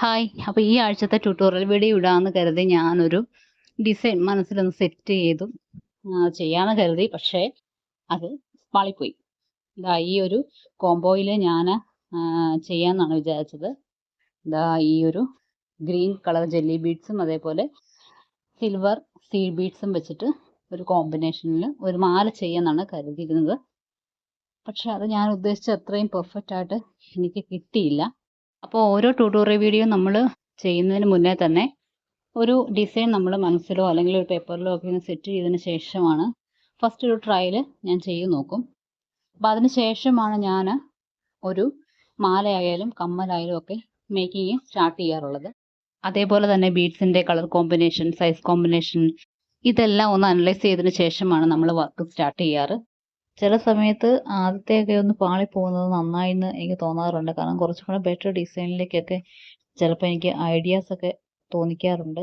Hi. അപ്പോൾ ഈ ആഴ്ചത്തെ ട്യൂട്ടോറിയൽ വീഡിയോ ഇടാമെന്ന് കരുതി ഞാനൊരു ഡിസൈൻ മനസ്സിലൊന്ന് സെറ്റ് ചെയ്തു. ചെയ്യാമെന്ന് കരുതി. പക്ഷേ അത് പാളിപ്പോയി. ഇതാ ഈ ഒരു കോംബോയിൽ ഞാൻ ചെയ്യാമെന്നാണ് വിചാരിച്ചത്. ഇതാ ഈ ഒരു ഗ്രീൻ കളർ ജെല്ലി ബീഡ്സും അതേപോലെ സിൽവർ സീഡ് ബീഡ്സും വെച്ചിട്ട് ഒരു കോമ്പിനേഷനിൽ ഒരു മാല ചെയ്യാമെന്നാണ് കരുതിയിരുന്നത്. പക്ഷേ അത് ഞാൻ ഉദ്ദേശിച്ച അത്രയും പെർഫെക്റ്റ് ആയിട്ട് എനിക്ക് കിട്ടിയില്ല. അപ്പോൾ ഓരോ ട്യൂട്ടോറിയൽ വീഡിയോ നമ്മൾ ചെയ്യുന്നതിന് മുന്നേ തന്നെ ഒരു ഡിസൈൻ നമ്മൾ മനസ്സിലോ അല്ലെങ്കിൽ ഒരു പേപ്പറിലോ ഒക്കെ ഒന്ന് സെറ്റ് ചെയ്തതിന് ശേഷമാണ് ഫസ്റ്റ് ഒരു ട്രയൽ ഞാൻ ചെയ്ത് നോക്കും. അപ്പോൾ അതിന് ശേഷമാണ് ഞാൻ ഒരു മാലയായാലും കമ്മലായാലും ഒക്കെ മേക്കിങ് സ്റ്റാർട്ട് ചെയ്യാറുള്ളത്. അതേപോലെ തന്നെ ബീഡ്സിൻ്റെ കളർ കോമ്പിനേഷൻ, സൈസ് കോമ്പിനേഷൻ ഇതെല്ലാം ഒന്ന് അനലൈസ് ചെയ്തതിന് ശേഷമാണ് നമ്മൾ വർക്ക് സ്റ്റാർട്ട് ചെയ്യാറ്. ചില സമയത്ത് ആദ്യത്തെയൊക്കെ ഒന്ന് പാളിപ്പോകുന്നത് നന്നായെന്ന് എനിക്ക് തോന്നാറുണ്ട്. കാരണം കുറച്ചും കൂടെ ബെറ്റർ ഡിസൈനിലേക്കൊക്കെ ചിലപ്പോൾ എനിക്ക് ഐഡിയാസൊക്കെ തോന്നിക്കാറുണ്ട്.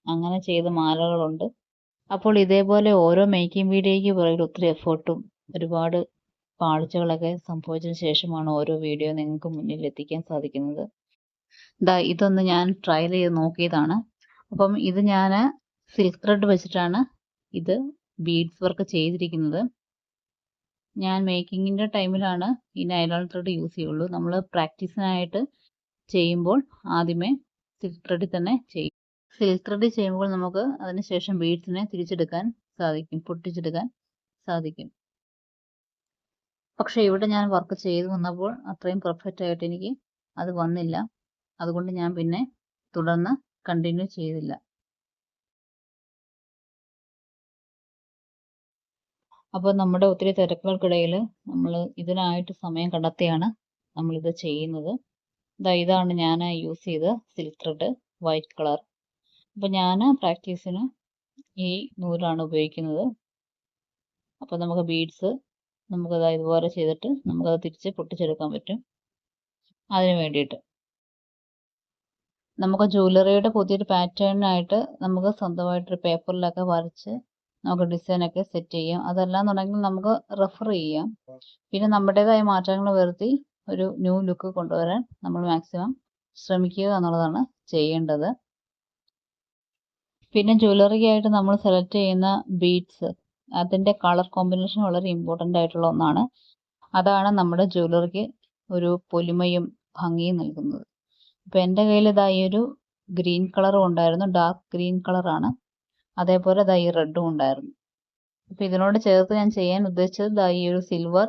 അങ്ങനെ ചെയ്ത മാലകളുണ്ട്. അപ്പോൾ ഇതേപോലെ ഓരോ മേക്കിംഗ് വീഡിയോയ്ക്ക് പുറകിൽ ഒത്തിരി എഫേർട്ടും ഒരുപാട് പാളിച്ചകളൊക്കെ സംഭവിച്ചതിന് ശേഷമാണ് ഓരോ വീഡിയോ നിങ്ങൾക്ക് മുന്നിൽ എത്തിക്കാൻ സാധിക്കുന്നത്. ഇതൊന്ന് ഞാൻ ട്രയൽ ചെയ്ത് നോക്കിയതാണ്. അപ്പം ഇത് ഞാൻ സിൽക്ക് ത്രെഡ് വെച്ചിട്ടാണ് ഇത് ബീഡ്സ് വർക്ക് ചെയ്തിരിക്കുന്നത്. ഞാൻ മേക്കിങ്ങിൻ്റെ ടൈമിലാണ് ഈ നൈലോൺ ത്രെഡ് യൂസ് ചെയ്യുള്ളൂ. നമ്മൾ പ്രാക്ടീസിനായിട്ട് ചെയ്യുമ്പോൾ ആദ്യമേ സിൽക്ക് ത്രെഡിൽ തന്നെ ചെയ്യും. സിൽക്ക് ത്രെഡിൽ ചെയ്യുമ്പോൾ നമുക്ക് അതിനുശേഷം ബീഡ്സിനെ തിരിച്ചെടുക്കാൻ സാധിക്കും, പൊട്ടിച്ചെടുക്കാൻ സാധിക്കും. പക്ഷേ ഇവിടെ ഞാൻ വർക്ക് ചെയ്ത് വന്നപ്പോൾ അത്രയും പെർഫെക്റ്റ് ആയിട്ട് എനിക്ക് അത് വന്നില്ല. അതുകൊണ്ട് ഞാൻ പിന്നെ തുടർന്ന് കണ്ടിന്യൂ ചെയ്തില്ല. അപ്പോൾ നമ്മുടെ ഒത്തിരി തിരക്കുകൾക്കിടയിൽ നമ്മൾ ഇതിനായിട്ട് സമയം കണ്ടെത്തിയാണ് നമ്മളിത് ചെയ്യുന്നത്. ഇതാണ് ഞാൻ യൂസ് ചെയ്ത സിൽക്ക് ത്രെഡ്, വൈറ്റ് കളർ. അപ്പോൾ ഞാൻ പ്രാക്ടീസിന് ഈ നൂലാണ് ഉപയോഗിക്കുന്നത്. അപ്പോൾ നമുക്ക് ബീഡ്സ് നമുക്കത് ഇതുപോലെ ചെയ്തിട്ട് നമുക്കത് തിരിച്ച് പൊട്ടിച്ചെടുക്കാൻ പറ്റും. അതിന് വേണ്ടിയിട്ട് നമുക്ക് ജ്വല്ലറിയുടെ പുതിയൊരു പാറ്റേണിനായിട്ട് നമുക്ക് സ്വന്തമായിട്ടൊരു പേപ്പറിലൊക്കെ വരച്ച് നമുക്ക് ഡിസൈനൊക്കെ സെറ്റ് ചെയ്യാം. അതല്ലാന്നുണ്ടെങ്കിൽ നമുക്ക് റെഫർ ചെയ്യാം. പിന്നെ നമ്മുടേതായ മാറ്റങ്ങൾ വരുത്തി ഒരു ന്യൂ ലുക്ക് കൊണ്ടുവരാൻ നമ്മൾ മാക്സിമം ശ്രമിക്കുക എന്നുള്ളതാണ് ചെയ്യേണ്ടത്. പിന്നെ ജ്വല്ലറിക്കായിട്ട് നമ്മൾ സെലക്ട് ചെയ്യുന്ന ബീഡ്സ്, അതിൻ്റെ കളർ കോമ്പിനേഷൻ വളരെ ഇമ്പോർട്ടൻ്റ് ആയിട്ടുള്ള ഒന്നാണ്. അതാണ് നമ്മുടെ ജ്വല്ലറിക്ക് ഒരു പൊലിമയും ഭംഗിയും നൽകുന്നത്. അപ്പോൾ എൻ്റെ കയ്യിൽ ഈ ഒരു ഗ്രീൻ കളറും ഉണ്ടായിരുന്നു, ഡാർക്ക് ഗ്രീൻ കളറാണ്. അതേപോലെ ഈ റെഡും ഉണ്ടായിരുന്നു. അപ്പോൾ ഇതിനോട് ചേർത്ത് ഞാൻ ചെയ്യാൻ ഉദ്ദേശിച്ചത് ഈ ഒരു സിൽവർ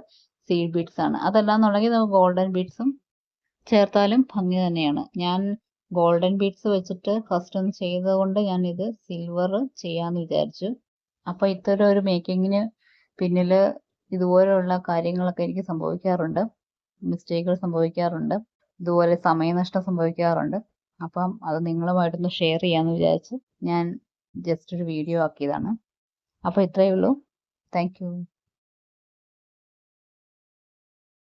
സീഡ് ബീഡ്സ് ആണ്. അതല്ലാന്നുണ്ടെങ്കിൽ നമുക്ക് ഗോൾഡൻ ബീഡ്സും ചേർത്താലും ഭംഗി തന്നെയാണ്. ഞാൻ ഗോൾഡൻ ബീഡ്സ് വെച്ചിട്ട് ഫസ്റ്റ് ഒന്ന് ചെയ്തതുകൊണ്ട് ഞാൻ ഇത് സിൽവർ ചെയ്യാമെന്ന് വിചാരിച്ചു. അപ്പോൾ ഇത്തരം ഒരു മേക്കിങ്ങിന് പിന്നിൽ ഇതുപോലെയുള്ള കാര്യങ്ങളൊക്കെ എനിക്ക് സംഭവിക്കാറുണ്ട്, മിസ്റ്റേക്കുകൾ സംഭവിക്കാറുണ്ട്, ഇതുപോലെ സമയനഷ്ടം സംഭവിക്കാറുണ്ട്. അപ്പം അത് നിങ്ങളുമായിട്ടൊന്ന് ഷെയർ ചെയ്യാമെന്ന് വിചാരിച്ച് ഞാൻ ജസ്റ്റ് ഒരു വീഡിയോ ആക്കിയതാണ്. അപ്പോൾ ഇത്രയേ ഉള്ളൂ. Thank you.